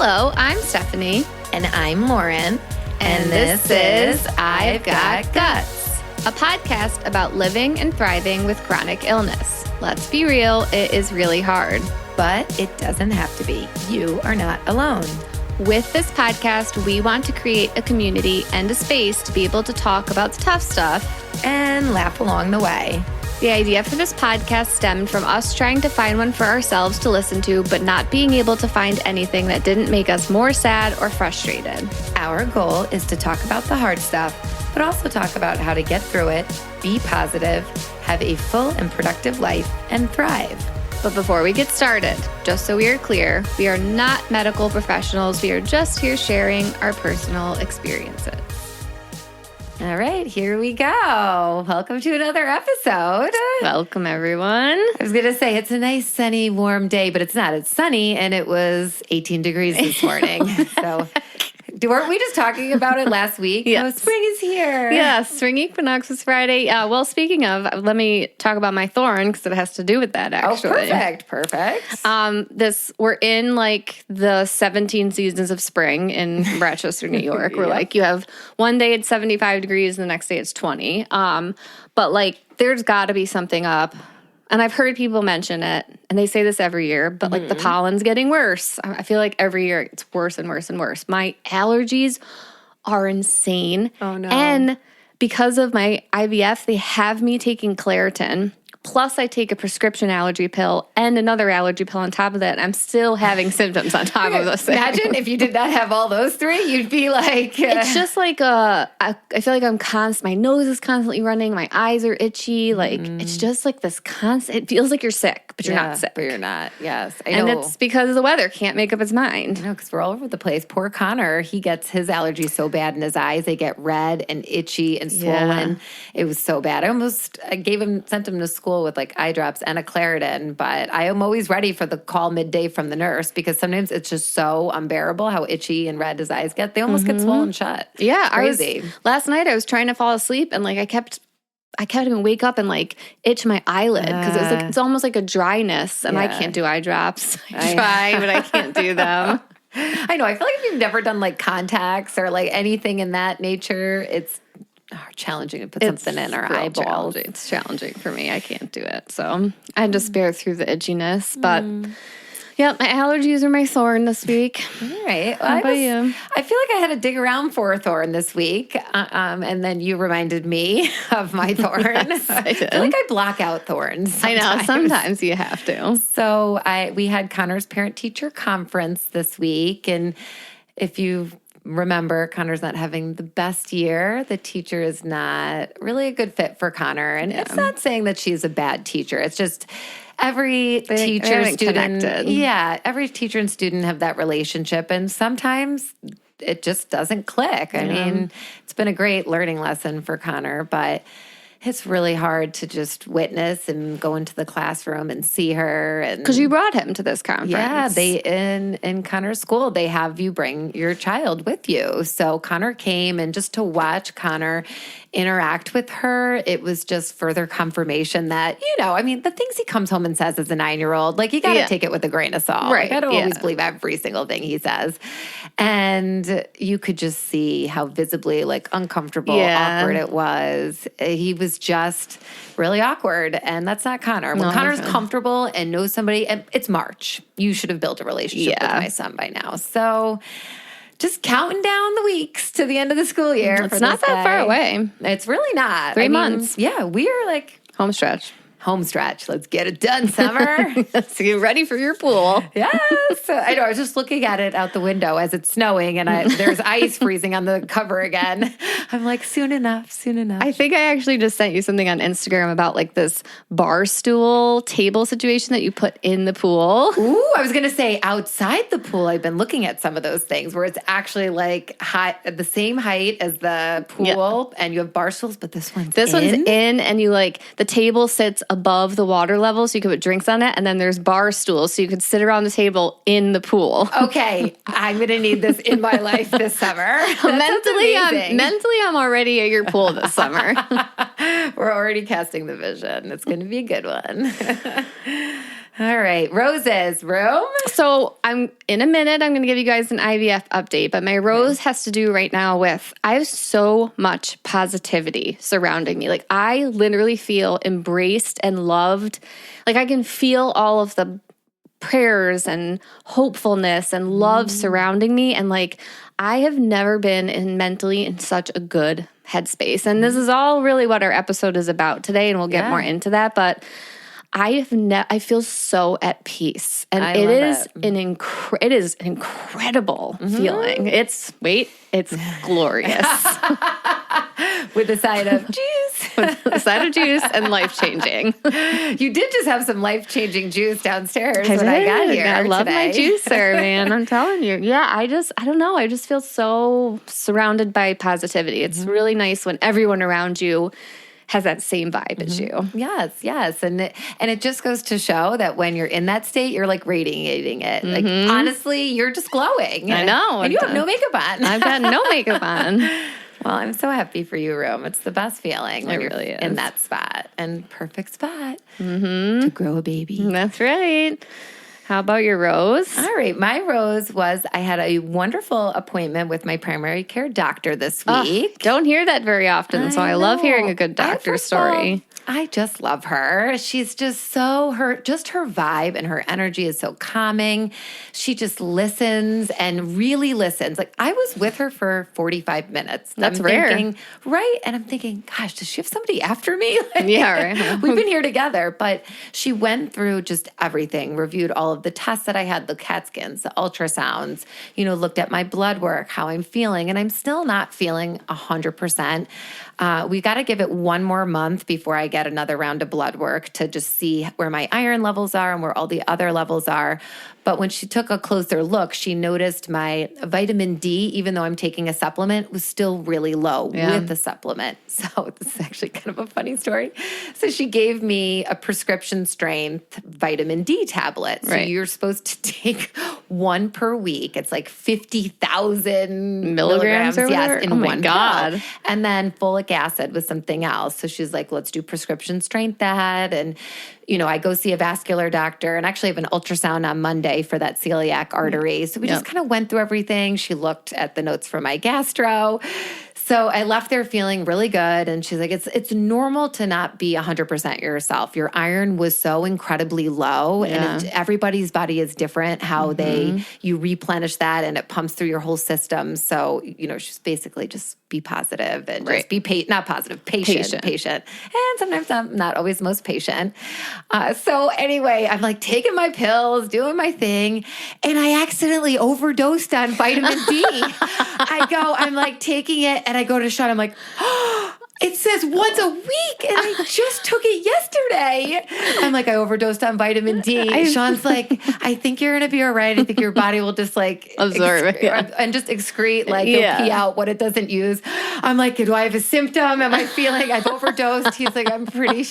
Hello, I'm Stephanie. And I'm Lauren. And this is I've Got Guts, a podcast about living and thriving with chronic illness. Let's be real, it is really hard. But it doesn't have to be. You are not alone. With this podcast, we want to create a community and a space to be able to talk about the tough stuff and laugh along the way. The idea for this podcast stemmed from us trying to find one for ourselves to listen to, but not being able to find anything that didn't make us more sad or frustrated. Our goal is to talk about the hard stuff, but also talk about how to get through it, be positive, have a full and productive life, and thrive. But before we get started, just so we are clear, we are not medical professionals. We are just here sharing our personal experiences. All right, here we go. Welcome to another episode. Welcome, everyone. I was going to say it's a nice, sunny, warm day, but it's not. It's sunny, and it was 18 degrees this morning. So weren't we just talking about it last week? Yes. Oh, spring is here. Yes, spring equinox is Friday. Well, speaking of, let me talk about my thorn because it has to do with that, actually. Oh, perfect. We're in like the 17 seasons of spring in Rochester, New York. We're like, you have one day it's 75 degrees and the next day it's 20. But like, there's got to be something up. And I've heard people mention it, and they say this every year, but like the pollen's getting worse. I feel like every year it's worse and worse and worse. My allergies are insane. Oh, no. And because of my IVF, they have me taking Claritin. Plus, I take a prescription allergy pill and another allergy pill on top of that. And I'm still having symptoms on top of those things. Imagine if you did not have all those three, you'd be like... It's just like, I feel like my nose is constantly running. My eyes are itchy. Like, it's just like this constant, it feels like you're sick, but you're not sick. But you're not, yes. I know. And it's because the weather can't make up its mind. No, because we're all over the place. Poor Connor, he gets his allergies so bad in his eyes. They get red and itchy and swollen. Yeah. It was so bad. I sent him to school with like eye drops and a Claritin, but I am always ready for the call midday from the nurse because sometimes it's just so unbearable how itchy and red his eyes get. They almost get swollen shut. Yeah, it's crazy. Last night I was trying to fall asleep and like I kept having wake up and like itch my eyelid because it was like it's almost like a dryness, and I can't do eye drops. I try, but I can't do them. I know. I feel like if you've never done like contacts or like anything in that nature, it's challenging to put something in our eyeballs. It's challenging for me. I can't do it. So I just bear through the itchiness. But yeah, my allergies are my thorn this week. All right. Well, How about you? I feel like I had to dig around for a thorn this week. And then you reminded me of my thorn. Yes, I did. I feel like I block out thorns sometimes. I know. Sometimes you have to. So we had Connor's parent-teacher conference this week. And if you remember, Connor's not having the best year. The teacher is not really a good fit for Connor. And it's not saying that she's a bad teacher. It's just every teacher student. Every teacher and student have that relationship. And sometimes it just doesn't click. I mean, it's been a great learning lesson for Connor, but it's really hard to just witness and go into the classroom and see her. Because you brought him to this conference. Yeah, in Connor's school, they have you bring your child with you. So Connor came, and just to watch Connor interact with her, it was just further confirmation that, the things he comes home and says as a 9-year-old, like you got to take it with a grain of salt. Right. Like, I don't always believe every single thing he says. And you could just see how visibly like uncomfortable, awkward it was. He was just really awkward, and that's not Connor. When Connor's comfortable and knows somebody, and it's March. You should have built a relationship with my son by now. So just counting down the weeks to the end of the school year. It's not that far away. It's really not. 3 months. Yeah, we are like home stretch. Let's get it done, Summer. Let's get ready for your pool. Yes. I know. I was just looking at it out the window as it's snowing, and there's ice freezing on the cover again. I'm like, soon enough. I think I actually just sent you something on Instagram about like this bar stool table situation that you put in the pool. Ooh, I was going to say outside the pool, I've been looking at some of those things where it's actually like the same height as the pool, and you have bar stools, but this one's in, and you like, the table sits above the water level so you could put drinks on it, and then there's bar stools so you could sit around the table in the pool. Okay, I'm going to need this in my life this summer. Mentally, I'm already at your pool this summer. We're already casting the vision. It's going to be a good one. All right. Roses, room? So in a minute, I'm going to give you guys an IVF update, but my rose has to do right now with, I have so much positivity surrounding me. Like I literally feel embraced and loved. Like I can feel all of the prayers and hopefulness and love surrounding me. And like, I have never been mentally in such a good headspace. And this is all really what our episode is about today. And we'll get more into that. But I feel so at peace, and it is an incredible feeling. It's glorious with a side of juice, with a side of juice, and life changing. You did just have some life changing juice downstairs when I got here. I love today. my juicer, man. I'm telling you. Yeah, I don't know. I just feel so surrounded by positivity. It's really nice when everyone around you has that same vibe as you. Yes. And it just goes to show that when you're in that state, you're like radiating it. Like honestly, you're just glowing. I know. And you have no makeup on. I've got no makeup on. Well, I'm so happy for you, Rome. It's the best feeling when you're really is. in that spot. And perfect spot to grow a baby. That's right. How about your rose? All right. My rose was I had a wonderful appointment with my primary care doctor this week. Don't hear that very often, so I love hearing a good doctor story. I just love her. She's just her vibe and her energy is so calming. She just listens and really listens. Like I was with her for 45 minutes. That's rare. Right. And I'm thinking, gosh, does she have somebody after me? Right. We've been here together. But she went through just everything, reviewed all of the tests that I had, the CAT scans, the ultrasounds, looked at my blood work, how I'm feeling. And I'm still not feeling 100%. We got to give it one more month before I get another round of blood work to just see where my iron levels are and where all the other levels are. But when she took a closer look, she noticed my vitamin D, even though I'm taking a supplement, was still really low with the supplement. So this is actually kind of a funny story. So she gave me a prescription strength vitamin D tablet. So you're supposed to take one per week. It's like 50,000 milligrams or in one God. pill. And then folic acid was something else. So she's like, let's do prescription strength that. And I go see a vascular doctor and actually have an ultrasound on Monday for that celiac artery. So we just kind of went through everything. She looked at the notes from my gastro. So I left there feeling really good. And she's like, it's normal to not be 100% yourself. Your iron was so incredibly low. And everybody's body is different, how you replenish that and it pumps through your whole system. So, she's basically just be positive and just be patient. And sometimes I'm not always the most patient. So anyway, I'm like taking my pills, doing my thing. And I accidentally overdosed on vitamin D. I'm like taking it and I go to shot. I'm like, it says once a week, and I just took it yesterday. I'm like, I overdosed on vitamin D. Sean's like, I think you're going to be all right. I think your body will just like absorb and just excrete, it'll pee out what it doesn't use. I'm like, do I have a symptom? Am I feeling I've overdosed? He's like,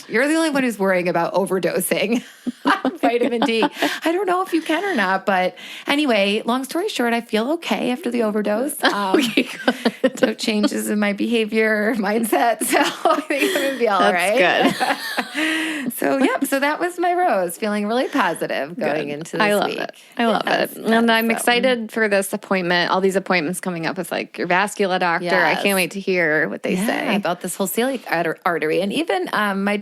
you're the only one who's worrying about overdosing on vitamin D. I don't know if you can or not, but anyway, long story short, I feel okay after the overdose. No changes in my behavior, mindset. So I think I'm going to be all right. That's good. So that was my rose, feeling really positive going into this week. I love it. And I'm excited for this appointment, all these appointments coming up with like your vascular doctor. Yes. I can't wait to hear what they say about this whole celiac artery. And even my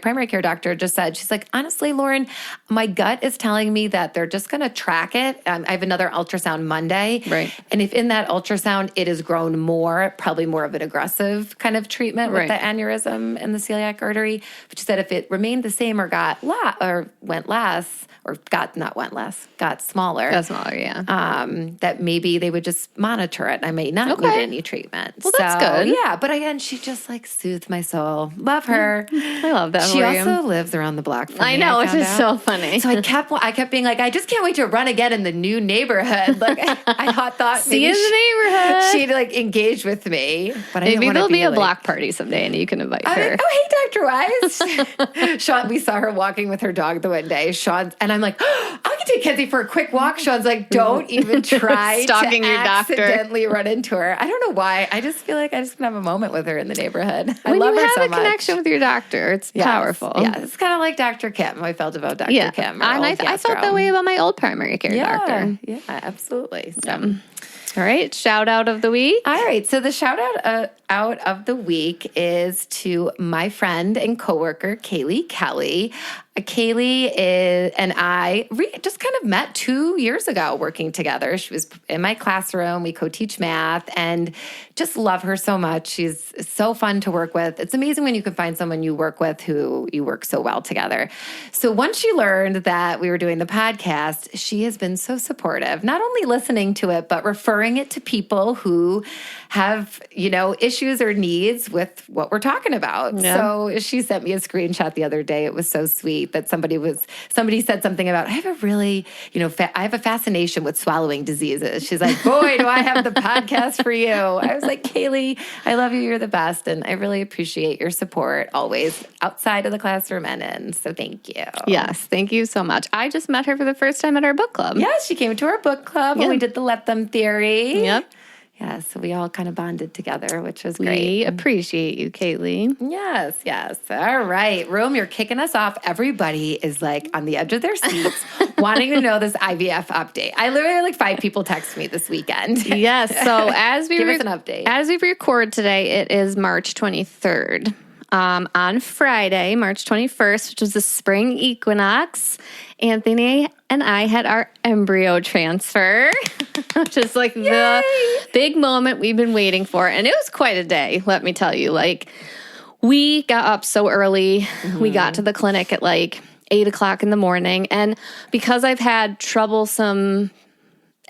primary care doctor just said, she's like, honestly, Lauren, my gut is telling me that they're just going to track it. I have another ultrasound Monday. Right. And if in that ultrasound it has grown more, probably more of an aggressive kind of treatment with the aneurysm in the celiac artery, which said if it remained the same or got smaller. Got smaller, yeah. That maybe they would just monitor it. I may not need any treatment. Well, that's good. Yeah, but again, she just like soothed my soul. Love her. I love that. She also lives around the block from me. I know, which is so funny. So I kept being like, I just can't wait to run again in the new neighborhood. Like I thought see you in the neighborhood. She'd like engage with me, but maybe there'll be a block party someday and you can invite her. Oh, hey, Dr. Wise. Sean, we saw her walking with her dog the one day. Sean, and I'm like, oh, I can take Kenzie for a quick walk. Sean's like, don't even try Stalking to your doctor. accidentally run into her. I don't know why. I just feel like I just can have a moment with her in the neighborhood. I When love you her have so a much. connection with your doctor, it's powerful. Yeah, it's kind of like Dr. Kim. I felt about Dr. Kim. And I felt that way about my old primary care doctor. Yeah, absolutely. So. All right, shout out of the week. All right, so the shout out of the week is to my friend and coworker, Kaylee Kelly. Kaylee and I just kind of met 2 years ago working together. She was in my classroom. We co-teach math and just love her so much. She's so fun to work with. It's amazing when you can find someone you work with who you work so well together. So once she learned that we were doing the podcast, she has been so supportive, not only listening to it, but referring it to people who have, issues or needs with what we're talking about. Yeah. So she sent me a screenshot the other day. It was so sweet that somebody said something about, I have a really, I have a fascination with swallowing diseases. She's like, boy, do I have the podcast for you. I was like, Kaylee, I love you. You're the best. And I really appreciate your support always outside of the classroom and in. So thank you. Yes. Thank you so much. I just met her for the first time at our book club. Yes. She came to our book club and we did the Let Them theory. Yep. Yeah, so we all kind of bonded together, which was great. We appreciate you, Kaylee. Yes. All right, Rome, you're kicking us off. Everybody is like on the edge of their seats wanting to know this IVF update. I literally had like 5 people text me this weekend. Yes, so as we give us an update. As we record today, it is March 23rd. On Friday, March 21st, which was the spring equinox, Anthony and I had our embryo transfer, which is like the big moment we've been waiting for. And it was quite a day, let me tell you. Like, we got up so early. Mm-hmm. We got to the clinic at like 8 o'clock in the morning. And because I've had troublesome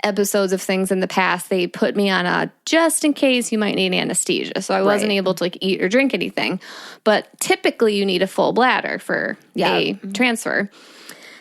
episodes of things in the past, they put me on a just in case you might need anesthesia. So I wasn't able to like eat or drink anything. But typically you need a full bladder for a transfer.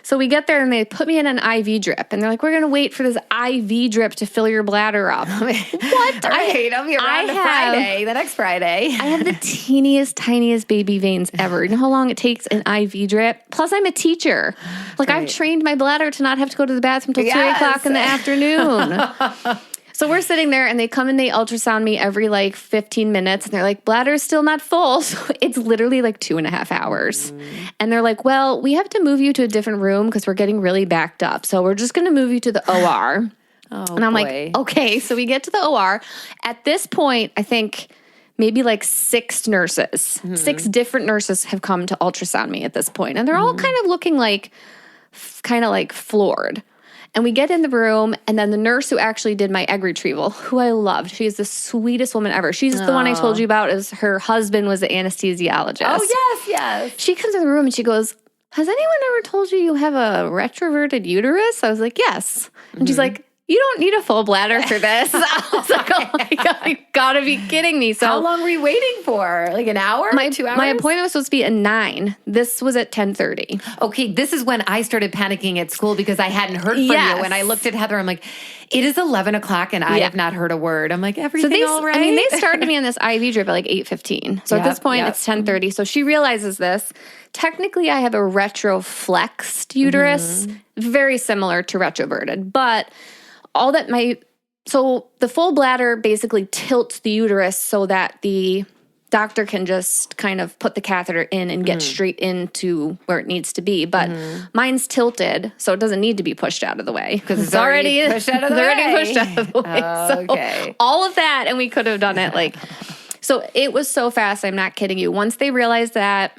So we get there and they put me in an IV drip and they're like, we're going to wait for this IV drip to fill your bladder up. What? I'll be around the next Friday. I have the teeniest, tiniest baby veins ever. You know how long it takes an IV drip? Plus I'm a teacher. Like I've trained my bladder to not have to go to the bathroom till 2 o'clock in the afternoon. So we're sitting there and they come and they ultrasound me every like 15 minutes and they're like, bladder's still not full. So it's literally like 2.5 hours. And they're like, well, we have to move you to a different room because we're getting really backed up. So we're just going to move you to the OR. And I'm like, okay. So we get to the OR. At this point, I think maybe like 6 nurses, 6 different nurses have come to ultrasound me at this point. And they're all kind of looking like, floored. And we get in the room, and then the nurse who actually did my egg retrieval, who I loved, she is the sweetest woman ever. She's the one I told you about, is her husband was an anesthesiologist. Oh, yes. She comes in the room and she goes, has anyone ever told you have a retroverted uterus? I was like, yes. And she's like, you don't need a full bladder for this. I was like, oh my God, you gotta be kidding me. So how long were you waiting for? Like an hour? 2 hours? My appointment was supposed to be at 9. This was at 10:30. Okay, this is when I started panicking at school because I hadn't heard from you. And I looked at Heather, I'm like, it is 11 o'clock and I have not heard a word. I'm like, everything all right? I mean, they started me on this IV drip at like 8:15. So at this point, it's 10:30. So she realizes this. Technically, I have a retroflexed uterus, very similar to retroverted, but so the full bladder basically tilts the uterus so that the doctor can just kind of put the catheter in and get straight into where it needs to be. But mine's tilted, so it doesn't need to be pushed out of the way because it's already pushed out of the way. Already pushed out of the way. So all of that, and we could have done it so it was so fast. I'm not kidding you. Once they realized that,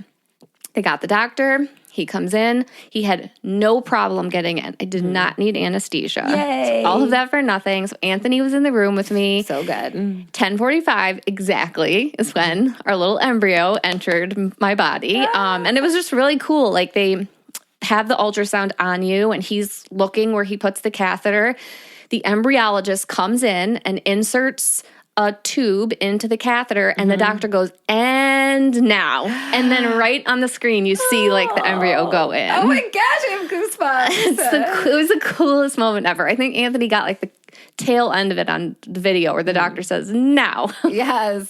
they got the doctor. He comes in. He had no problem getting in. I did not need anesthesia. Yay. So all of that for nothing. So Anthony was in the room with me. So good. 10:45 exactly is when our little embryo entered my body. And it was just really cool. Like they have the ultrasound on you and he's looking where he puts the catheter. The embryologist comes in and inserts a tube into the catheter and the doctor goes, and now. And then right on the screen, you see like the embryo go in. Oh my gosh, I have goosebumps. It was the coolest moment ever. I think Anthony got like tail end of it on the video where the doctor says, now. Yes,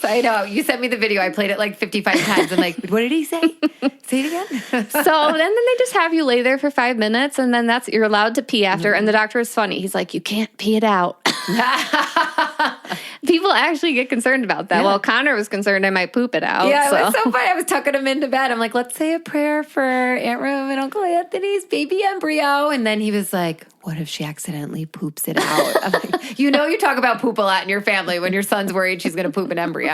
I know. You sent me the video. I played it like 55 times. I'm like, what did he say? Say it again. So then they just have you lay there for 5 minutes, and then you're allowed to pee after. And the doctor is funny. He's like, you can't pee it out. People actually get concerned about that. Yeah. Well, Connor was concerned I might poop it out. Yeah, it was so funny. I was tucking him into bed. I'm like, let's say a prayer for Aunt Rome and Uncle Anthony's baby embryo. And then he was like, what if she accidentally poops it out? I'm like, you talk about poop a lot in your family when your son's worried she's going to poop an embryo.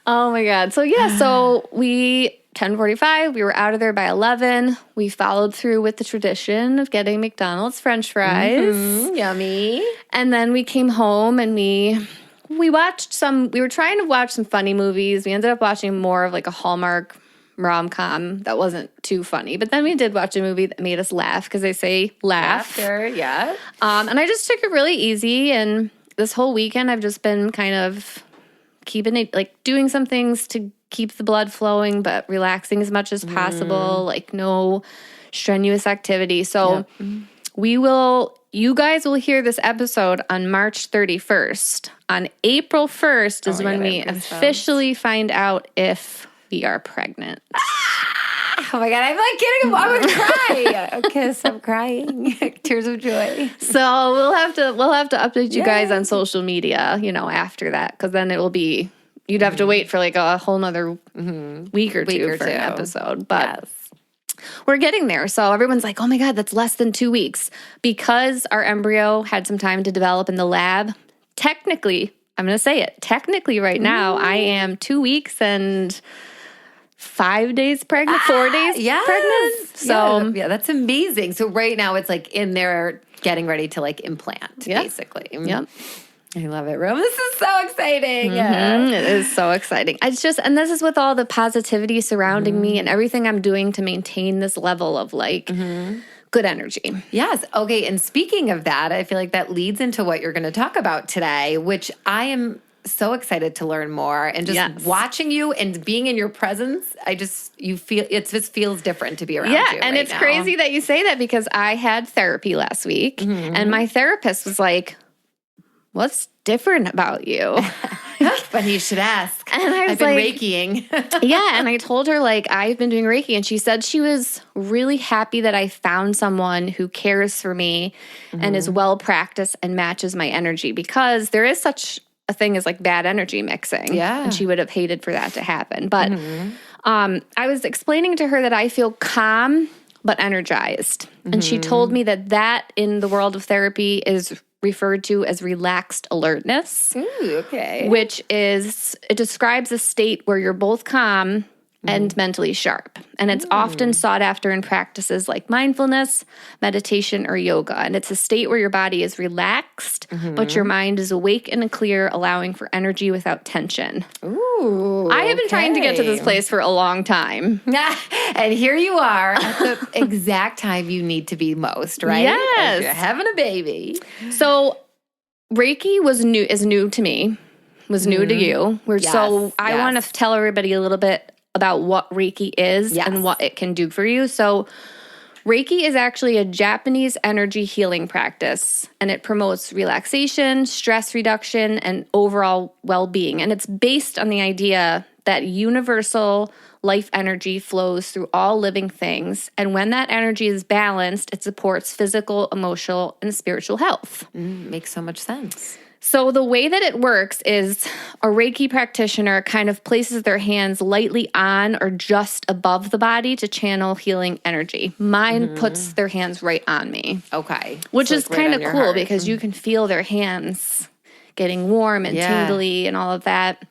Oh, my God. So, yeah, so 10:45, we were out of there by 11. We followed through with the tradition of getting McDonald's French fries. Mm-hmm, yummy. And then we came home and we watched we were trying to watch some funny movies. We ended up watching more of like a Hallmark rom-com that wasn't too funny. But then we did watch a movie that made us laugh because they say laugh. Laughter, yeah. And I just took it really easy. And this whole weekend I've just been kind of keeping it, like doing some things to keep the blood flowing, but relaxing as much as possible, like no strenuous activity. So you guys will hear this episode on March 31st. On April 1st is when we officially find out if we are pregnant. Oh my God, I'm like kidding. I would cry. Okay, so I'm crying. Tears of joy. So we'll have to update you guys on social media, after that, because then it will be, you'd have to wait for like a whole nother week or two for an episode. But we're getting there. So everyone's like, oh my God, that's less than 2 weeks. Because our embryo had some time to develop in the lab, technically, I'm going to say it, technically right now, I am 2 weeks and 5 days pregnant, 4 days pregnant. So yeah, that's amazing. So right now it's like in there getting ready to like implant, basically. Yep. I love it, Rome. This is so exciting. Mm-hmm. It is so exciting. It's just, and this is with all the positivity surrounding me and everything I'm doing to maintain this level of like good energy. Yes. Okay. And speaking of that, I feel like that leads into what you're going to talk about today, which I am so excited to learn more. And just watching you and being in your presence, you feel, it just feels different to be around you. Yeah. And it's crazy that you say that because I had therapy last week and my therapist was like, what's different about you? But you should ask. And I was I've been Reikiing. And I told her, like, I've been doing Reiki. And she said she was really happy that I found someone who cares for me and is well practiced and matches my energy, because there is such a thing as like bad energy mixing. Yeah. And she would have hated for that to happen. But I was explaining to her that I feel calm but energized. And she told me that in the world of therapy is referred to as relaxed alertness. Ooh, okay. Which is, it describes a state where you're both calm and mentally sharp. And it's often sought after in practices like mindfulness, meditation, or yoga. And it's a state where your body is relaxed, but your mind is awake and clear, allowing for energy without tension. Ooh, I have been trying to get to this place for a long time. And here you are at the exact time you need to be most, right? Yes. You're having a baby. So Reiki is new to me, was new to you. I want to tell everybody a little bit about what Reiki is and what it can do for you. So Reiki is actually a Japanese energy healing practice, and it promotes relaxation, stress reduction, and overall well-being. And it's based on the idea that universal life energy flows through all living things. And when that energy is balanced, it supports physical, emotional, and spiritual health. Makes so much sense. So the way that it works is a Reiki practitioner kind of places their hands lightly on or just above the body to channel healing energy. Mine puts their hands right on me. Okay. Which is kind of cool because you can feel their hands getting warm and tingly and all of that.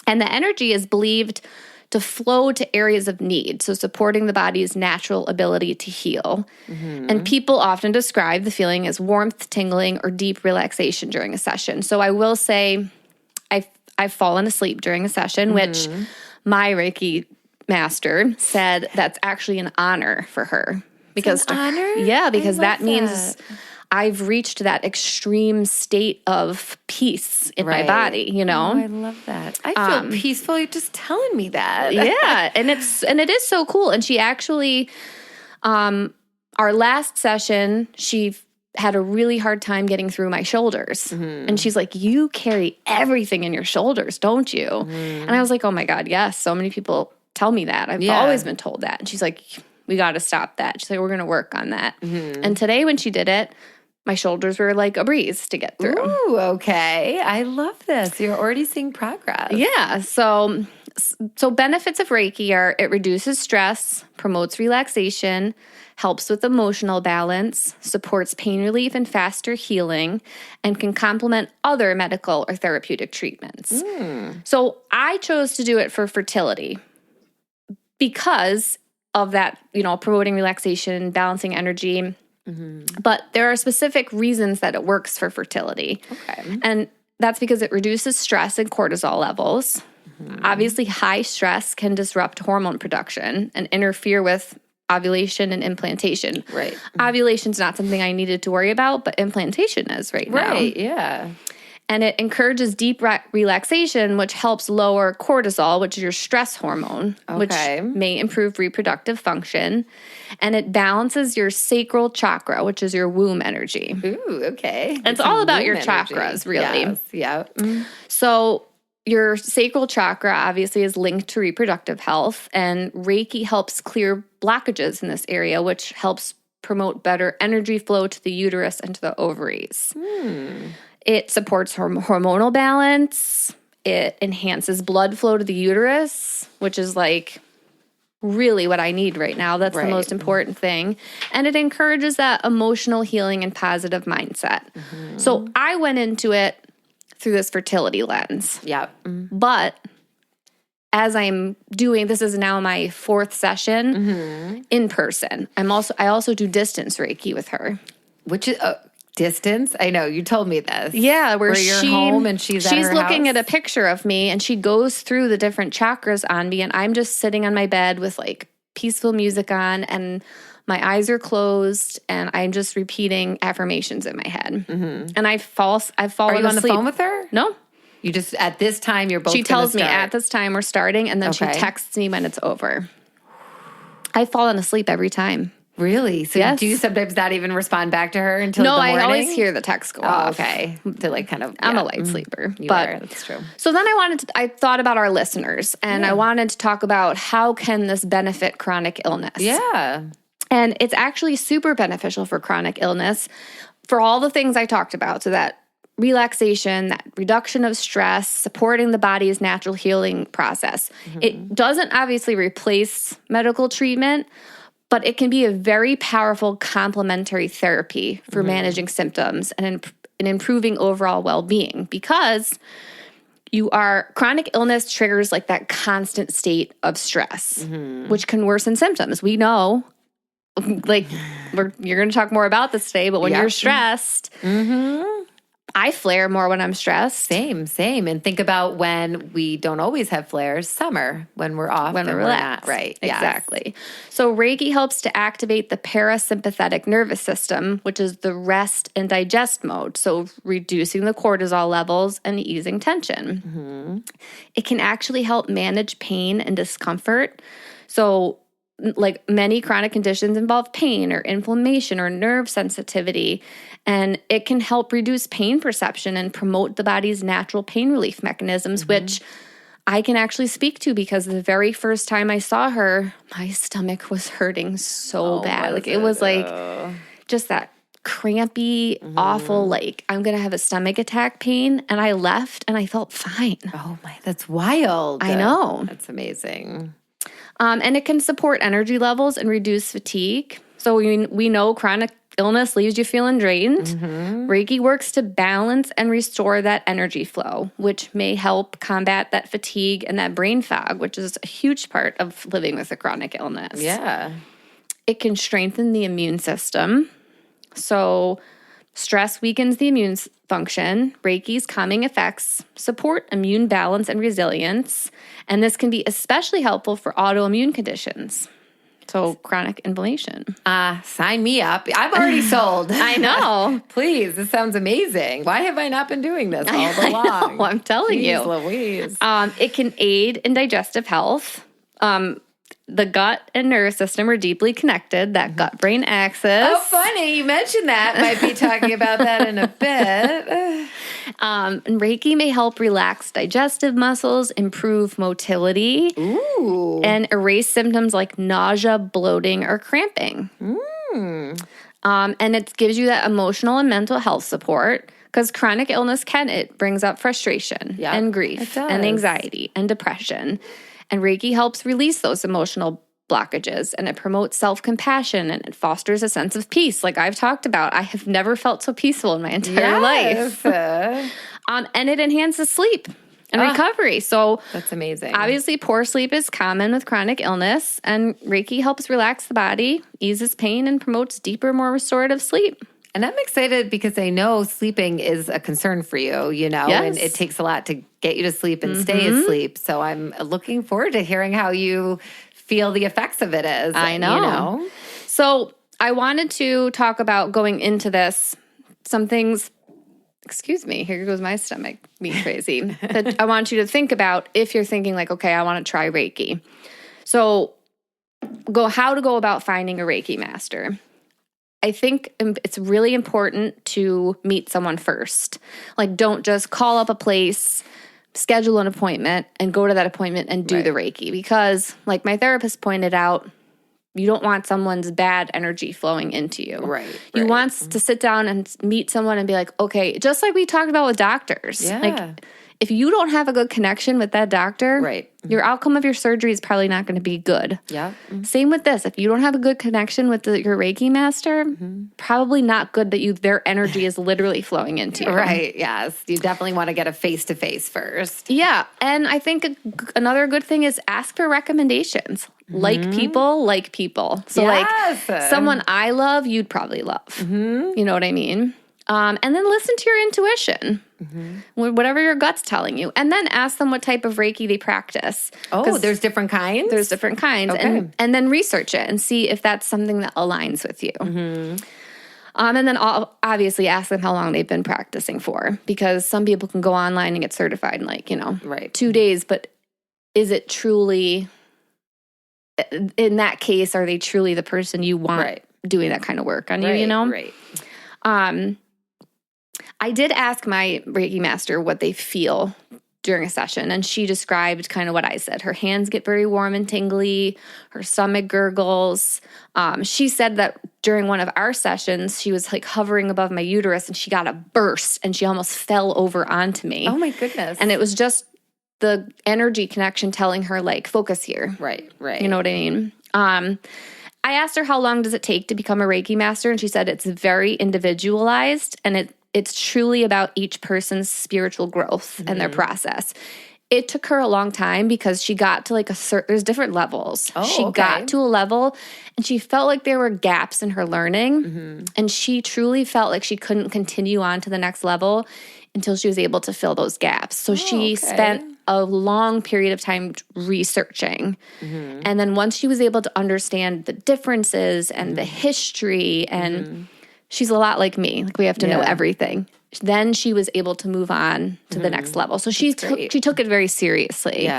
And the energy is believed to flow to areas of need, so supporting the body's natural ability to heal. And people often describe the feeling as warmth, tingling, or deep relaxation during a session. So I will say I've fallen asleep during a session, which my Reiki master said that's actually an honor for her. Because an honor? Yeah, because that means I've reached that extreme state of peace in my body, you know? Oh, I love that. I feel peaceful. You're just telling me that. Yeah, and it is so cool. And she actually, our last session, she had a really hard time getting through my shoulders. And she's like, you carry everything in your shoulders, don't you? And I was like, oh my God, yes. So many people tell me that. I've always been told that. And she's like, we got to stop that. She's like, we're going to work on that. And today when she did it, my shoulders were like a breeze to get through. Ooh, okay. I love this. You're already seeing progress. Yeah. So benefits of Reiki are it reduces stress, promotes relaxation, helps with emotional balance, supports pain relief and faster healing, and can complement other medical or therapeutic treatments. So I chose to do it for fertility because of that, promoting relaxation, balancing energy. But there are specific reasons that it works for fertility. Okay. And that's because it reduces stress and cortisol levels. Obviously, high stress can disrupt hormone production and interfere with ovulation and implantation. Right. Ovulation's not something I needed to worry about, but implantation is right now. Right, yeah. And it encourages deep relaxation, which helps lower cortisol, which is your stress hormone, which may improve reproductive function. And it balances your sacral chakra, which is your womb energy. Ooh, okay. It's all about your chakras, really. Yes, yeah. So your sacral chakra obviously is linked to reproductive health, and Reiki helps clear blockages in this area, which helps promote better energy flow to the uterus and to the ovaries. It supports hormonal balance. It enhances blood flow to the uterus, which is like really what I need right now. That's the most important thing. And it encourages that emotional healing and positive mindset. So I went into it through this fertility lens. Yep. But as I'm doing, this is now my 4th session in person. I also do distance Reiki with her. Which is distance? I know, you told me this. Yeah, where you're home and she's at her looking house? at a picture of me and she goes through the different chakras on me, and I'm just sitting on my bed with like peaceful music on, and my eyes are closed, and I'm just repeating affirmations in my head. And I've fallen asleep. Are you on the phone with her? No. You just, at this time, you're both She tells me start. at this time we're starting, and then she texts me when it's over. I've fallen asleep every time. Really? So do you sometimes not even respond back to her until the morning? No, I always hear the text go off. Okay. To like kind of, I'm a light sleeper. You but are, that's true. So then I thought about our listeners, and I wanted to talk about how can this benefit chronic illness. Yeah. And it's actually super beneficial for chronic illness for all the things I talked about. So that relaxation, that reduction of stress, supporting the body's natural healing process. It doesn't obviously replace medical treatment, but it can be a very powerful complementary therapy for managing symptoms and improving overall well-being, because chronic illness triggers like that constant state of stress, which can worsen symptoms. We know, like you're going to talk more about this today, but when you're stressed, I flare more when I'm stressed. Same. And think about when we don't always have flares, summer, when we're off. When we're relaxed. Right. Exactly. So Reiki helps to activate the parasympathetic nervous system, which is the rest and digest mode. So reducing the cortisol levels and easing tension. It can actually help manage pain and discomfort. So like many chronic conditions involve pain or inflammation or nerve sensitivity, and it can help reduce pain perception and promote the body's natural pain relief mechanisms, which I can actually speak to, because the very first time I saw her, my stomach was hurting so bad. Like it was like just that crampy, awful, like I'm going to have a stomach attack pain. And I left and I felt fine. Oh my, that's wild. I know. That's amazing. And it can support energy levels and reduce fatigue. So we know chronic illness leaves you feeling drained. Reiki works to balance and restore that energy flow, which may help combat that fatigue and that brain fog, which is a huge part of living with a chronic illness. Yeah. It can strengthen the immune system. So stress weakens the immune function. Reiki's calming effects support immune balance and resilience. And this can be especially helpful for autoimmune conditions. So chronic inflammation. Sign me up. I'm already sold. I know. Please, this sounds amazing. Why have I not been doing this all along? I'm telling you. Louise. It can aid in digestive health. the gut and nervous system are deeply connected, that gut-brain axis. Oh, funny. You mentioned that. Might be talking about that in a bit. And Reiki may help relax digestive muscles, improve motility, and erase symptoms like nausea, bloating, or cramping. And it gives you that emotional and mental health support because chronic illness it brings up frustration and grief and anxiety and depression. And Reiki helps release those emotional blockages, and it promotes self-compassion, and it fosters a sense of peace. Like I've talked about, I have never felt so peaceful in my entire life. And it enhances sleep and recovery. So that's amazing. Obviously, poor sleep is common with chronic illness, and Reiki helps relax the body, eases pain, and promotes deeper, more restorative sleep. And I'm excited because I know sleeping is a concern for you, and it takes a lot to get you to sleep and stay asleep. So I'm looking forward to hearing how you feel the effects of it is. I know. So I wanted to talk about going into this, some things, excuse me, here goes my stomach being crazy, that I want you to think about if you're thinking like, okay, I want to try Reiki. So how to go about finding a Reiki master. I think it's really important to meet someone first. Like, don't just call up a place, schedule an appointment, and go to that appointment and do the Reiki. Because, like my therapist pointed out, you don't want someone's bad energy flowing into you. You want to sit down and meet someone and be like, okay, just like we talked about with doctors. Like, if you don't have a good connection with that doctor, your outcome of your surgery is probably not going to be good. Same with this. If you don't have a good connection with your Reiki master, probably not good that their energy is literally flowing into you. Yes. You definitely want to get a face-to-face first. Yeah. And I think another good thing is ask for recommendations. Like people. So like someone I love, you'd probably love. You know what I mean? And then listen to your intuition, whatever your gut's telling you. And then ask them what type of Reiki they practice. Oh, there's different kinds? There's different kinds. Okay. And then research it and see if that's something that aligns with you. And then obviously ask them how long they've been practicing for. Because some people can go online and get certified in 2 days. But is it truly, in that case, are they truly the person you want doing that kind of work on you, I did ask my Reiki master what they feel during a session, and she described kind of what I said. Her hands get very warm and tingly. Her stomach gurgles. She said that during one of our sessions, she was like hovering above my uterus, and she got a burst, and she almost fell over onto me. Oh, my goodness. And it was just the energy connection telling her, like, focus here. Right. You know what I mean? I asked her how long does it take to become a Reiki master, and she said it's very individualized, and it's truly about each person's spiritual growth and their process. It took her a long time because she got to like there's different levels. She got to a level and she felt like there were gaps in her learning, and she truly felt like she couldn't continue on to the next level until she was able to fill those gaps. So she spent a long period of time researching. And then once she was able to understand the differences and the history, and she's a lot like me. Like, we have to know everything. Then she was able to move on to the next level. So she took it very seriously.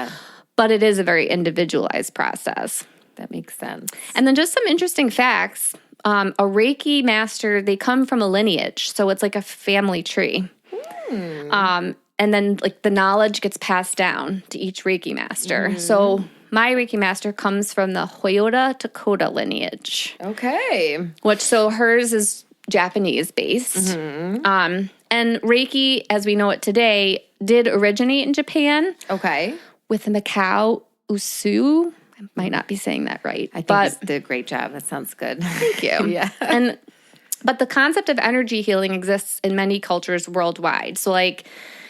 But it is a very individualized process. That makes sense. And then just some interesting facts. A Reiki master, they come from a lineage. So it's like a family tree. And then like the knowledge gets passed down to each Reiki master. So my Reiki master comes from the Hoyoda Takota lineage. So hers is Japanese based. And Reiki, as we know it today, did originate in Japan. With the Mikao Usu. I might not be saying that right. I think you did a great job. That sounds good. Thank you. But the concept of energy healing exists in many cultures worldwide. So like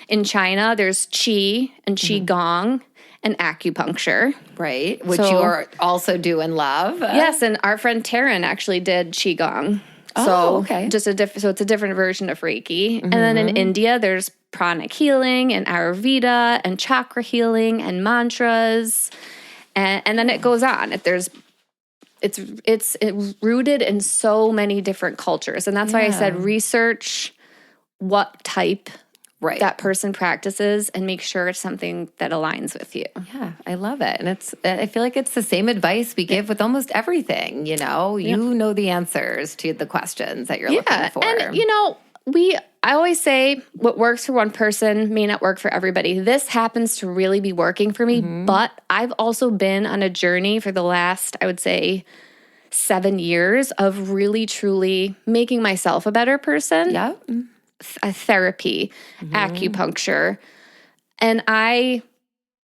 in China, there's Qi and Qigong and acupuncture. Which you are also do and love. Yes, and our friend Taryn actually did Qigong. Just so it's a different version of Reiki. And then in India, there's pranic healing and Ayurveda and chakra healing and mantras. And then it goes on. It's rooted in so many different cultures. And that's why I said research what type that person practices and make sure it's something that aligns with you. Yeah, I love it. And I feel like it's the same advice we give with almost everything, you know? You know the answers to the questions that you're looking for. And, I always say what works for one person may not work for everybody. This happens to really be working for me, but I've also been on a journey for the last, I would say, 7 years of really, truly making myself a better person. Yeah. A therapy, acupuncture, and I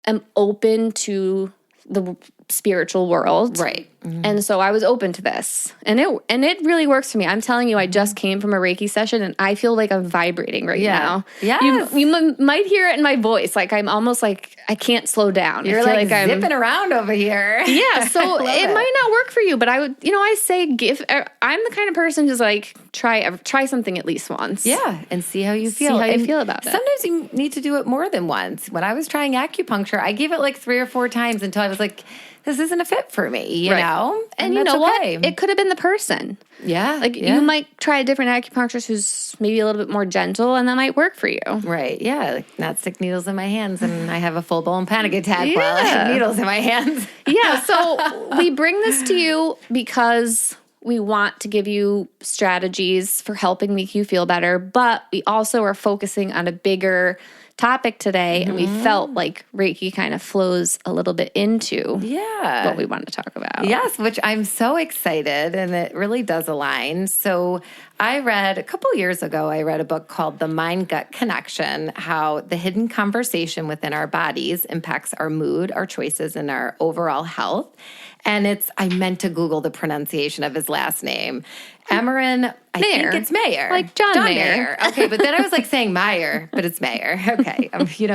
am open to the spiritual world. Right. And so I was open to this. And it really works for me. I'm telling you, I just came from a Reiki session and I feel like I'm vibrating right now. Yes. You might hear it in my voice. Like I'm almost like I can't slow down. You're I feel like I'm zipping around over here. Yeah, so it might not work for you, but I would, I say I'm the kind of person who's like try something at least once. Yeah, and see how you feel. See how you feel about it. Sometimes you need to do it more than once. When I was trying acupuncture, I gave it like 3 or 4 times until I was like, this isn't a fit for me, you know? And you know what? It could have been the person. Yeah. You might try a different acupuncturist who's maybe a little bit more gentle, and that might work for you. Right. Yeah. Like not stick needles in my hands, and I have a full blown panic attack while I have needles in my hands. Yeah. So we bring this to you because we want to give you strategies for helping make you feel better, but we also are focusing on a bigger topic today, and we felt like Reiki kind of flows a little bit into what we want to talk about. Yes, which I'm so excited, and it really does align. So a couple years ago, I read a book called The Mind-Gut Connection, How the Hidden Conversation Within Our Bodies Impacts Our Mood, Our Choices, and Our Overall Health. And I meant to Google the pronunciation of his last name. Ameren, I think it's Mayer. Like John Mayer. Okay, but then I was like saying Meyer, but it's Mayer. Okay,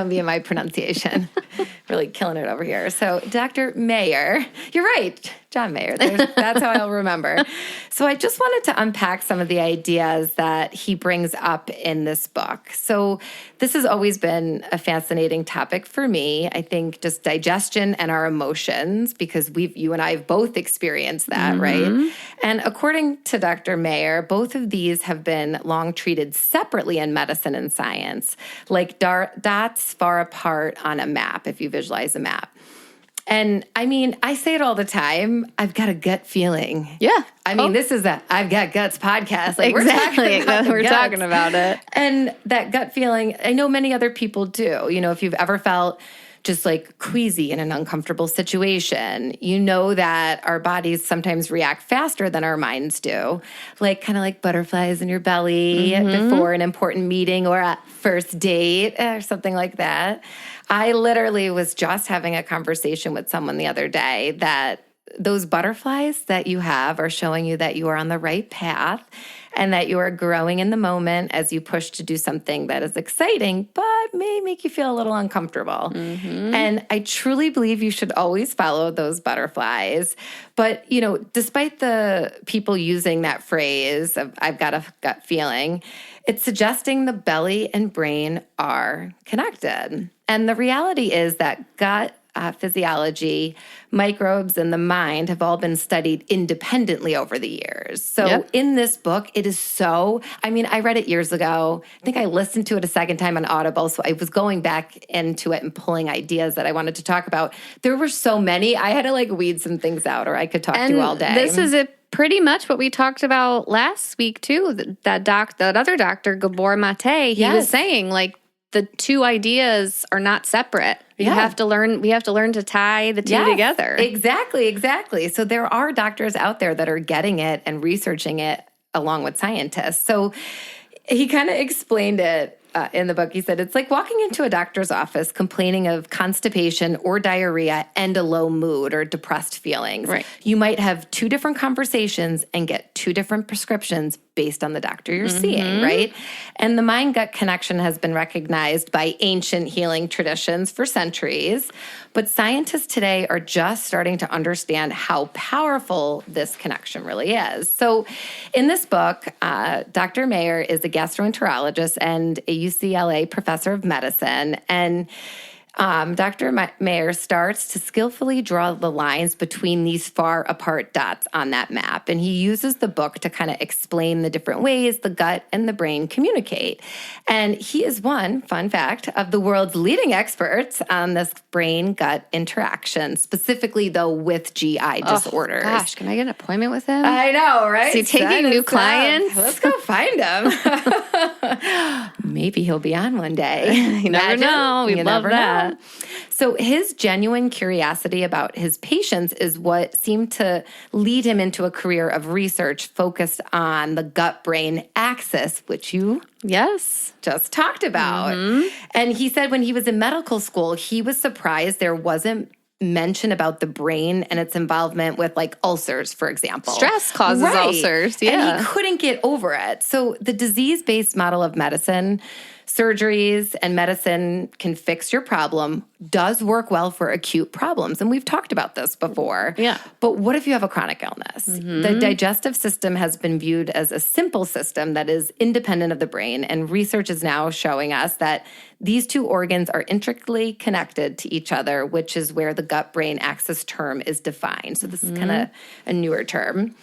me and my pronunciation. Really killing it over here. So Dr. Mayer, you're right, John Mayer. That's how I'll remember. So I just wanted to unpack some of the ideas that he brings up in this book. So this has always been a fascinating topic for me. I think just digestion and our emotions, because you and I have both experienced that, right? And according to Dr. Mayer, both of these have been long treated separately in medicine and science, like dots far apart on a map, if you visualize a map. And I mean, I say it all the time. I've got a gut feeling. Yeah. I mean, this is a I've Got Guts podcast. Like, exactly. We're talking about it. And that gut feeling, I know many other people do. If you've ever felt just like queasy in an uncomfortable situation, you know that our bodies sometimes react faster than our minds do, kind of like butterflies in your belly before an important meeting or a first date or something like that. I literally was just having a conversation with someone the other day that those butterflies that you have are showing you that you are on the right path and that you are growing in the moment as you push to do something that is exciting, but may make you feel a little uncomfortable. And I truly believe you should always follow those butterflies. But, despite the people using that phrase of I've got a gut feeling, it's suggesting the belly and brain are connected. And the reality is that gut physiology, microbes, and the mind have all been studied independently over the years. So in this book, it is I read it years ago. I think I listened to it a second time on Audible. So I was going back into it and pulling ideas that I wanted to talk about. There were so many. I had to weed some things out, or I could talk to you all day. This is pretty much what we talked about last week too. That other doctor, Gabor Mate, he was saying the two ideas are not separate. We have to learn to tie the two together. Exactly. So there are doctors out there that are getting it and researching it along with scientists. So he kind of explained it in the book. He said, it's like walking into a doctor's office complaining of constipation or diarrhea and a low mood or depressed feelings. Right. You might have 2 different conversations and get 2 different prescriptions based on the doctor you're seeing, right? And the mind-gut connection has been recognized by ancient healing traditions for centuries, but scientists today are just starting to understand how powerful this connection really is. So in this book, Dr. Mayer is a gastroenterologist and a UCLA professor of medicine, and Dr. Mayer starts to skillfully draw the lines between these far apart dots on that map. And he uses the book to kind of explain the different ways the gut and the brain communicate. And he is one, fun fact, of the world's leading experts on this brain-gut interaction, specifically, though, with GI disorders. Gosh, can I get an appointment with him? I know, right? Is he taking new clients? Let's go find him. Maybe he'll be on one day. You never know. We'd love that. So his genuine curiosity about his patients is what seemed to lead him into a career of research focused on the gut-brain axis, which you just talked about. And he said when he was in medical school, he was surprised there wasn't mention about the brain and its involvement with like ulcers, for example. Stress causes ulcers. Yeah. And he couldn't get over it. So the disease-based model of medicine, surgeries and medicine can fix your problem, does work well for acute problems. And we've talked about this before. Yeah. But what if you have a chronic illness? The digestive system has been viewed as a simple system that is independent of the brain. And research is now showing us that these two organs are intricately connected to each other, which is where the gut-brain axis term is defined. So this is kind of a newer term.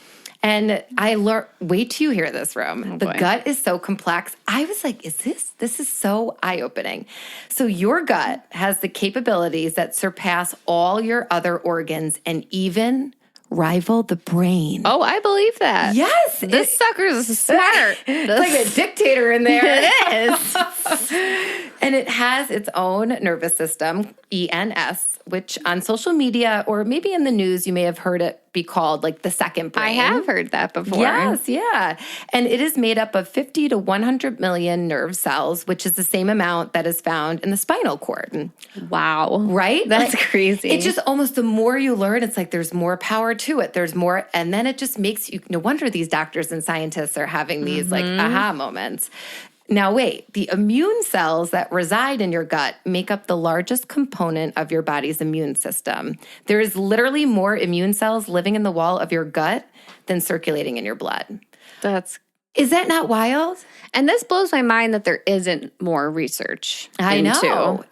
And I learned, wait till you hear this, Rome. The gut is so complex. I was like, this is so eye-opening. So your gut has the capabilities that surpass all your other organs and even rival the brain. Oh, I believe that. Yes. This sucker's smart. It's like a dictator in there. It is. And it has its own nervous system, ENS, which on social media or maybe in the news, you may have heard it be called like the second brain. I have heard that before. Yes, yeah. And it is made up of 50 to 100 million nerve cells, which is the same amount that is found in the spinal cord. Wow. Right? That's crazy. It's just almost the more you learn, it's like there's more power to it. There's more. And then it just makes you, no wonder these doctors and scientists are having these like aha moments. Now, wait, the immune cells that reside in your gut make up the largest component of your body's immune system. There is literally more immune cells living in the wall of your gut than circulating in your blood. Is that not wild? And this blows my mind that there isn't more research into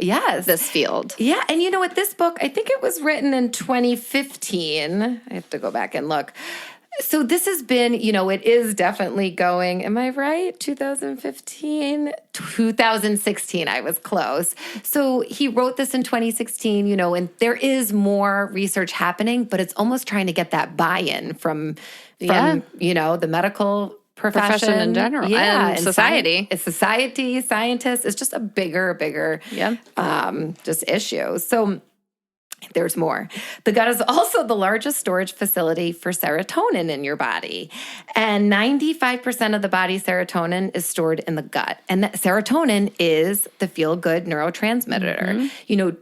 this field. Yeah, and you know what? This book, I think it was written in 2015. I have to go back and look. So this has been, it is definitely going, am I right? 2015? 2016, I was close. So he wrote this in 2016, and there is more research happening, but it's almost trying to get that buy-in from the medical profession in general, and society. It's society, scientists. It's just a bigger just issue. So there's more. The gut is also the largest storage facility for serotonin in your body. And 95% of the body's serotonin is stored in the gut. And that serotonin is the feel-good neurotransmitter,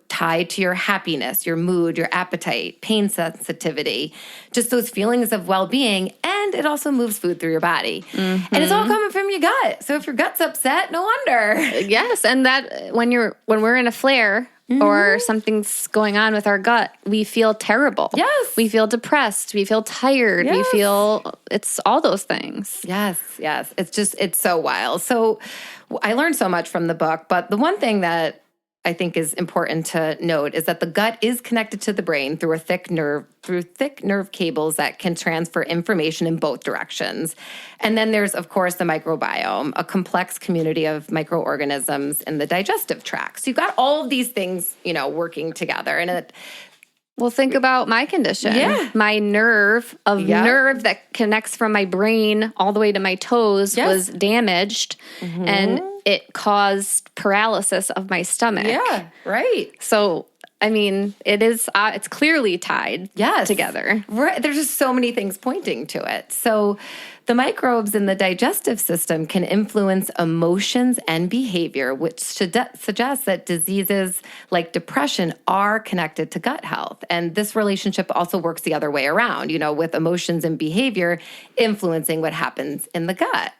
tied to your happiness, your mood, your appetite, pain sensitivity, just those feelings of well-being. And it also moves food through your body. And it's all coming from your gut. So if your gut's upset, no wonder. Yes. And that when we're in a flare, or something's going on with our gut, we feel terrible. Yes. We feel depressed. We feel tired. Yes. We feel, it's all those things. Yes. It's so wild. So I learned so much from the book, but the one thing that I think is important to note is that the gut is connected to the brain through thick nerve cables that can transfer information in both directions. And then there's, of course, the microbiome, a complex community of microorganisms in the digestive tract. So you've got all of these things, working together. And well, think about my condition. Yeah. My nerve that connects from my brain all the way to my toes was damaged, and it caused paralysis of my stomach. Yeah, right. So, I mean, it's clearly tied together. Right. There's just so many things pointing to it. So the microbes in the digestive system can influence emotions and behavior, which suggests that diseases like depression are connected to gut health. And this relationship also works the other way around, with emotions and behavior influencing what happens in the gut.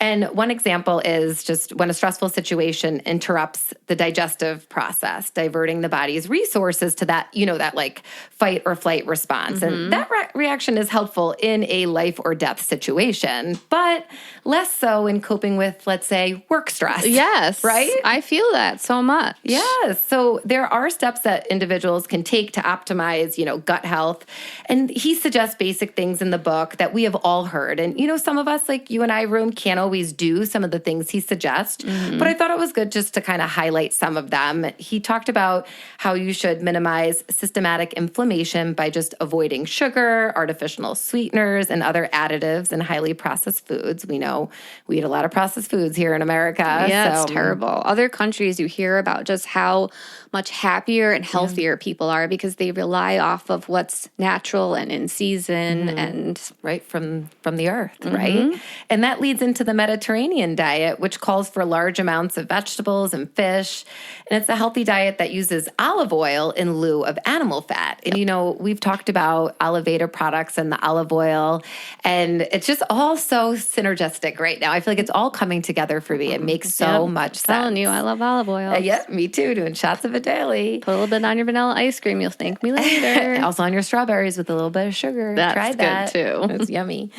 And one example is just when a stressful situation interrupts the digestive process, diverting the body's resources to that, that like fight or flight response. And that reaction is helpful in a life or death situation, but less so in coping with, let's say, work stress. Yes. Right? I feel that so much. Yes. So there are steps that individuals can take to optimize, gut health. And he suggests basic things in the book that we have all heard. And, some of us, like you and I, Room, can't always do some of the things he suggests. But I thought it was good just to kind of highlight some of them. He talked about how you should minimize systematic inflammation by just avoiding sugar, artificial sweeteners, and other additives in highly processed foods. We know we eat a lot of processed foods here in America. Yeah, it's terrible. Other countries, you hear about just how much happier and healthier people are because they rely off of what's natural and in season and right from the earth, right? And that leads into the Mediterranean diet, which calls for large amounts of vegetables and fish. And it's a healthy diet that uses olive oil in lieu of animal fat. And, we've talked about Oliveda products and the olive oil, and it's just all so synergistic right now. I feel like it's all coming together for me. It makes so much sense. I'm telling you, I love olive oil. Yeah, me too, doing shots of it daily. Put a little bit on your vanilla ice cream. You'll thank me later. Also on your strawberries with a little bit of sugar. That's Tried that. good too. It's yummy.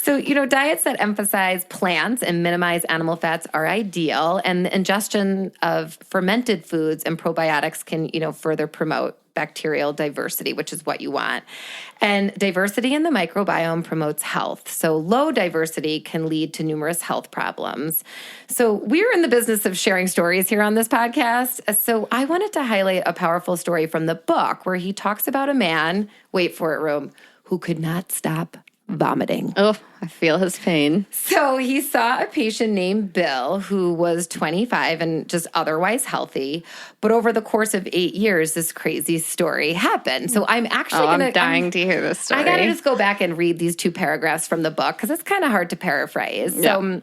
So, diets that emphasize plants and minimize animal fats are ideal. And the ingestion of fermented foods and probiotics can, further promote bacterial diversity, which is what you want. And diversity in the microbiome promotes health. So low diversity can lead to numerous health problems. So we're in the business of sharing stories here on this podcast. So I wanted to highlight a powerful story from the book where he talks about a man, wait for it, Rome, who could not stop vomiting. Oh, I feel his pain. So he saw a patient named Bill who was 25 and just otherwise healthy. But over the course of 8 years, this crazy story happened. So I'm actually I'm dying to hear this story. I got to just go back and read these 2 paragraphs from the book because it's kind of hard to paraphrase. Yeah. So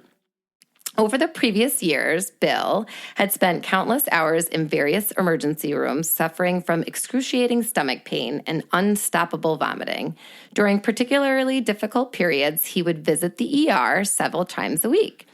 over the previous years, Bill had spent countless hours in various emergency rooms suffering from excruciating stomach pain and unstoppable vomiting. During particularly difficult periods, he would visit the ER several times a week.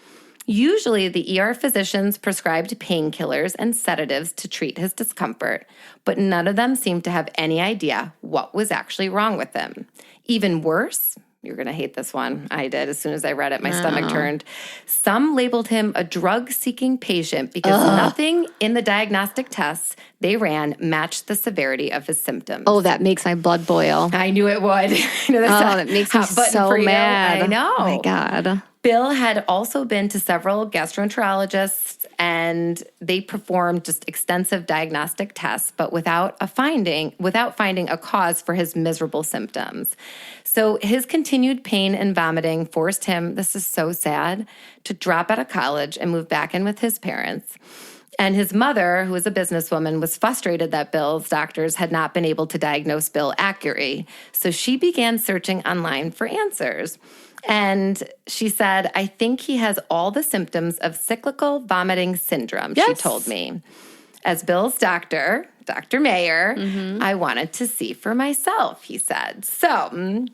Usually, the ER physicians prescribed painkillers and sedatives to treat his discomfort, but none of them seemed to have any idea what was actually wrong with him. Even worse, you're going to hate this one. I did. As soon as I read it, my stomach turned. Some labeled him a drug-seeking patient because nothing in the diagnostic tests they ran matched the severity of his symptoms. Oh, that makes my blood boil. I knew it would. That makes me so mad. I know. Oh, my God. Bill had also been to several gastroenterologists, and they performed just extensive diagnostic tests, but without finding a cause for his miserable symptoms. So his continued pain and vomiting forced him, this is so sad, to drop out of college and move back in with his parents. And his mother, who was a businesswoman, was frustrated that Bill's doctors had not been able to diagnose Bill accurately. So she began searching online for answers. And she said, I think he has all the symptoms of cyclical vomiting syndrome, yes. She told me. As Bill's doctor, Dr. Mayer, I wanted to see for myself, he said. So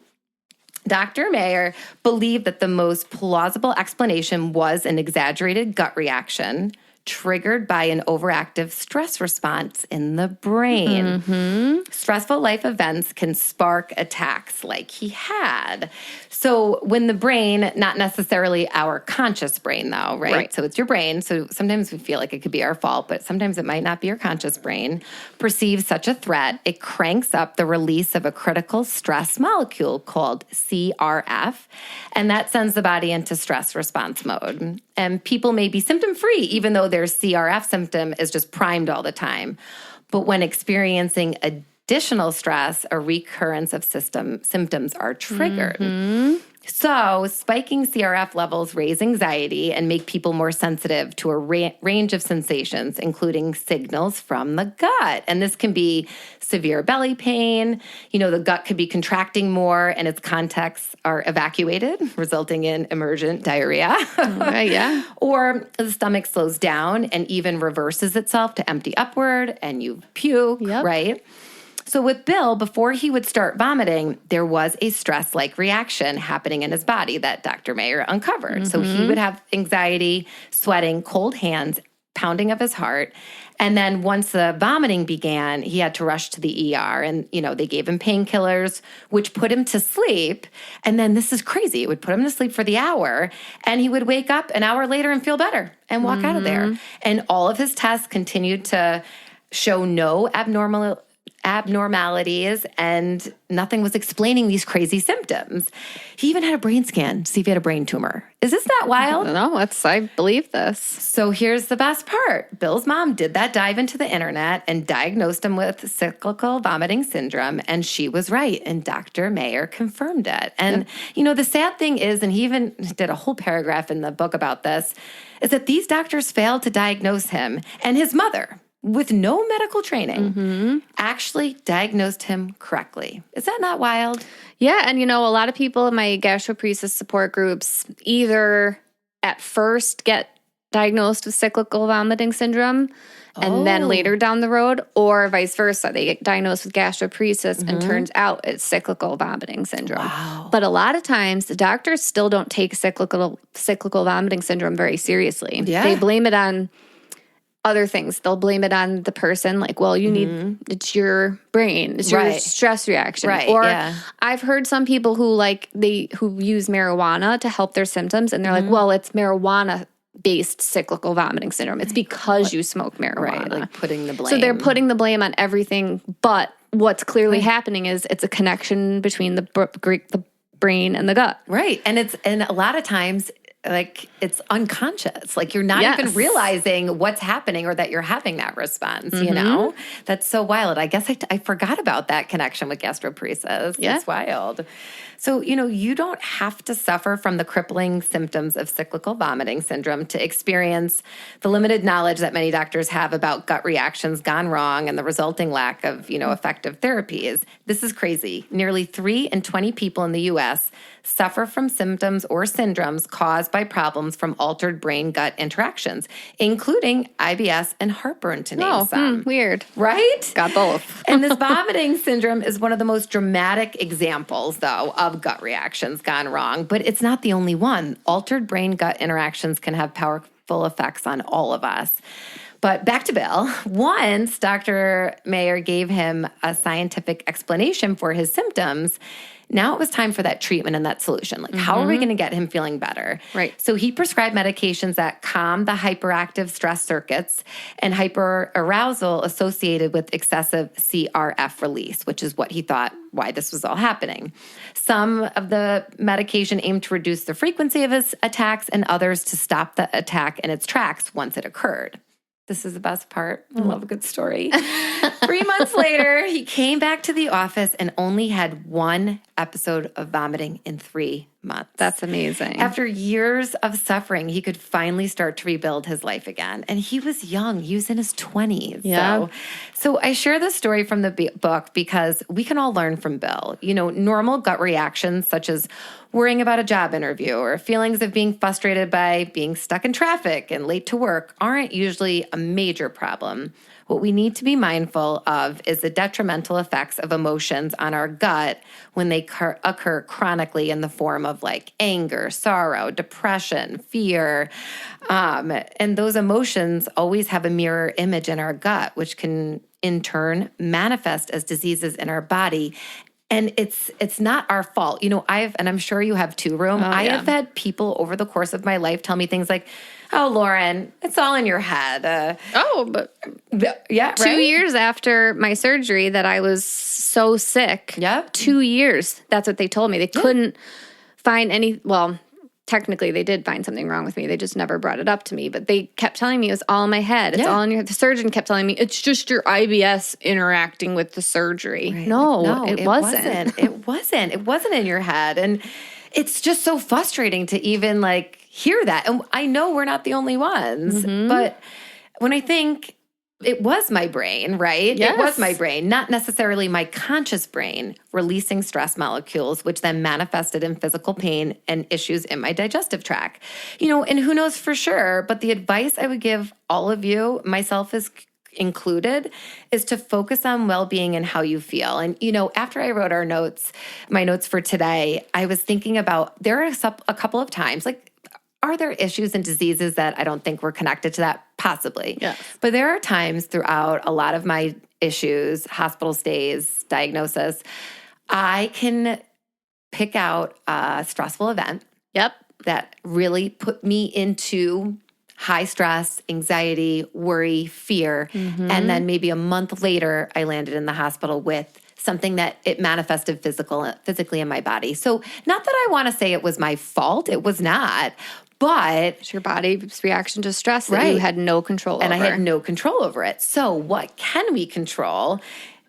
Dr. Mayer believed that the most plausible explanation was an exaggerated gut reaction triggered by an overactive stress response in the brain. Stressful life events can spark attacks like he had. So when the brain, not necessarily our conscious brain though, right? So it's your brain. So sometimes we feel like it could be our fault, but sometimes it might not be your conscious brain, perceives such a threat, it cranks up the release of a critical stress molecule called CRF, and that sends the body into stress response mode. And people may be symptom-free, even though their CRF symptom is just primed all the time. But when experiencing additional stress, a recurrence of symptoms are triggered. So spiking CRF levels raise anxiety and make people more sensitive to a range of sensations, including signals from the gut. And this can be severe belly pain. The gut could be contracting more and its contents are evacuated, resulting in emergent diarrhea. Or the stomach slows down and even reverses itself to empty upward and you puke, right? So with Bill, before he would start vomiting, there was a stress-like reaction happening in his body that Dr. Mayer uncovered. So he would have anxiety, sweating, cold hands, pounding of his heart. And then once the vomiting began, he had to rush to the ER. And, they gave him painkillers, which put him to sleep. And then this is crazy. It would put him to sleep for the hour. And he would wake up an hour later and feel better and walk out of there. And all of his tests continued to show no abnormalities, and nothing was explaining these crazy symptoms. He even had a brain scan to see if he had a brain tumor. Is this that wild? No, I believe this. So here's the best part. Bill's mom did that dive into the internet and diagnosed him with cyclical vomiting syndrome, and she was right, and Dr. Mayer confirmed it. And, the sad thing is, and he even did a whole paragraph in the book about this, is that these doctors failed to diagnose him, and his mother, with no medical training, actually diagnosed him correctly. Is that not wild? Yeah, and a lot of people in my gastroparesis support groups either at first get diagnosed with cyclical vomiting syndrome and then later down the road, or vice versa. They get diagnosed with gastroparesis and turns out it's cyclical vomiting syndrome. Wow. But a lot of times the doctors still don't take cyclical vomiting syndrome very seriously. Yeah. They blame it on other things. They'll blame it on the person, like, well, you need, it's your brain, it's your stress reaction. Right, or I've heard some people who who use marijuana to help their symptoms, and they're like, well, it's marijuana-based cyclical vomiting syndrome. It's because you smoke marijuana. Right, like putting the blame. So they're putting the blame on everything, but what's clearly happening is it's a connection between the brain and the gut. Right, and a lot of times, like, it's unconscious. Like, you're not even realizing what's happening or that you're having that response, That's so wild. I guess I forgot about that connection with gastroparesis. Yeah. It's wild. So, you don't have to suffer from the crippling symptoms of cyclical vomiting syndrome to experience the limited knowledge that many doctors have about gut reactions gone wrong and the resulting lack of, effective therapies. This is crazy. Nearly 3 in 20 people in the U.S. suffer from symptoms or syndromes caused by problems from altered brain-gut interactions, including IBS and heartburn, to name some. Weird. Right? Got both. And this vomiting syndrome is one of the most dramatic examples, though, of gut reactions gone wrong. But it's not the only one. Altered brain-gut interactions can have powerful effects on all of us. But back to Bill. Once Dr. Mayer gave him a scientific explanation for his symptoms, now it was time for that treatment and that solution. Like, how are we going to get him feeling better? Right. So he prescribed medications that calm the hyperactive stress circuits and hyperarousal associated with excessive CRF release, which is what he thought why this was all happening. Some of the medication aimed to reduce the frequency of his attacks, and others to stop the attack in its tracks once it occurred. This is the best part. I love a good story. 3 months later, he came back to the office and only had 1 episode of vomiting in 3 months. That's amazing. After years of suffering, he could finally start to rebuild his life again. And he was young. He was in his 20s. Yeah. So I share this story from the book because we can all learn from Bill. Normal gut reactions such as worrying about a job interview or feelings of being frustrated by being stuck in traffic and late to work aren't usually a major problem. What we need to be mindful of is the detrimental effects of emotions on our gut when they occur chronically in the form of like anger, sorrow, depression, fear. And those emotions always have a mirror image in our gut, which can in turn manifest as diseases in our body. And it's not our fault. And I'm sure you have too, Room. I have had people over the course of my life tell me things like, oh, Lauren, it's all in your head. But yeah, 2 years after my surgery that I was so sick. Yep. 2 years. That's what they told me. They couldn't find any, well, technically they did find something wrong with me. They just never brought it up to me. But they kept telling me it was all in my head. It's all in your head. The surgeon kept telling me, it's just your IBS interacting with the surgery. Right. No, it wasn't. It wasn't. It wasn't in your head. And it's just so frustrating to even hear that. And I know we're not the only ones, but when I think it was my brain, right? Yes. It was my brain, not necessarily my conscious brain releasing stress molecules, which then manifested in physical pain and issues in my digestive tract. And who knows for sure, but the advice I would give all of you, myself included is to focus on well-being and how you feel. And, after I wrote my notes for today, I was thinking about, there are a couple of times, like, are there issues and diseases that I don't think were connected to that? Possibly. Yes. But there are times throughout a lot of my issues, hospital stays, diagnosis, I can pick out a stressful event. Yep. That really put me into high stress, anxiety, worry, fear. And then maybe a month later, I landed in the hospital with something that it manifested physically in my body. So not that I want to say it was my fault. It was not. But it's your body's reaction to stress that you had no control over. And I had no control over it. So what can we control?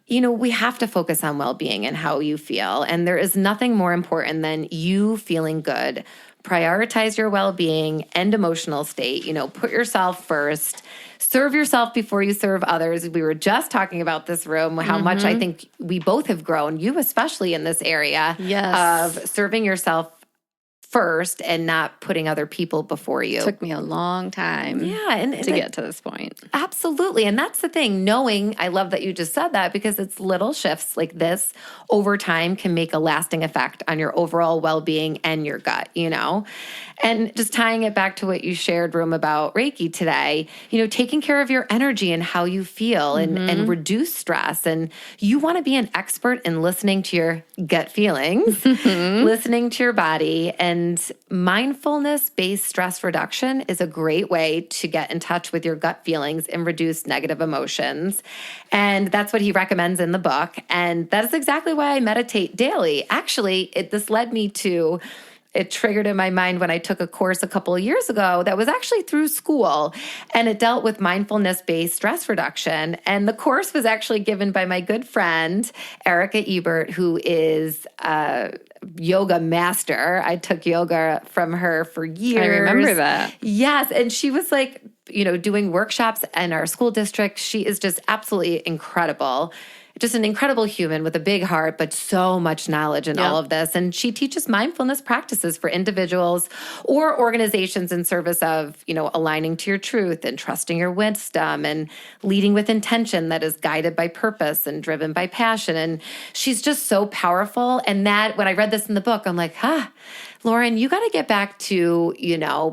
We have to focus on well-being and how you feel. And there is nothing more important than you feeling good. Prioritize your well-being and emotional state. Put yourself first. Serve yourself before you serve others. We were just talking about this room, how much I think we both have grown, you especially in this area of serving yourself first and not putting other people before you. It took me a long time to get to this point. Absolutely. And that's the thing, knowing, I love that you just said that, because it's little shifts like this over time can make a lasting effect on your overall well-being and your gut, And just tying it back to what you shared, Room, about Reiki today, taking care of your energy and how you feel and reduce stress. And you want to be an expert in listening to your gut feelings, listening to your body. And mindfulness-based stress reduction is a great way to get in touch with your gut feelings and reduce negative emotions. And that's what he recommends in the book. And that is exactly why I meditate daily. Actually, this led me to... It triggered in my mind when I took a course a couple of years ago that was actually through school, and it dealt with mindfulness-based stress reduction. And the course was actually given by my good friend, Erica Ebert, who is a yoga master. I took yoga from her for years. I remember that. Yes. And she was like, doing workshops in our school district. She is just absolutely incredible. Just an incredible human with a big heart, but so much knowledge in all of this. And she teaches mindfulness practices for individuals or organizations in service of, aligning to your truth and trusting your wisdom and leading with intention that is guided by purpose and driven by passion. And she's just so powerful. And that, when I read this in the book, I'm like, Lauren, you got to get back to,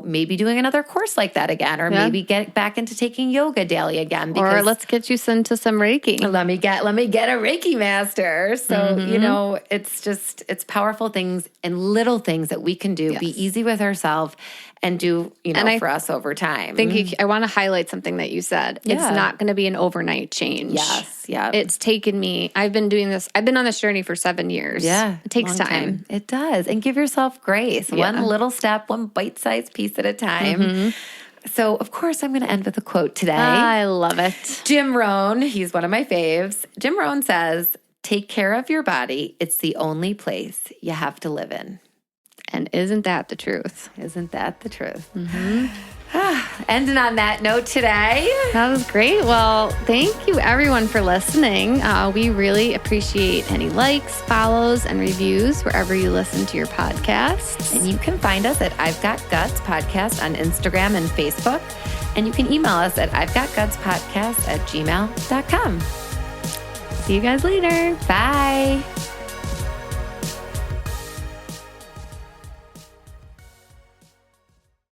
maybe doing another course like that again, or maybe get back into taking yoga daily again. Or let's get you into some Reiki. Let me get a Reiki master. So, it's powerful things and little things that we can do, be easy with ourselves and do, for us over time. I want to highlight something that you said. Yeah. It's not going to be an overnight change. Yes. Yeah. It's taken me, I've been on this journey for 7 years. Yeah. It takes time. It does. And give yourself grace. Yeah. One little step, one bite-sized piece at a time. So, of course, I'm going to end with a quote today. I love it. Jim Rohn, he's one of my faves. Jim Rohn says, "Take care of your body. It's the only place you have to live in." And isn't that the truth? Isn't that the truth? Ending on that note today. That was great. Well, thank you everyone for listening. We really appreciate any likes, follows, and reviews wherever you listen to your podcasts. And you can find us at I've Got Guts Podcast on Instagram and Facebook. And you can email us at I'veGotGutsPodcast@gmail.com. See you guys later. Bye.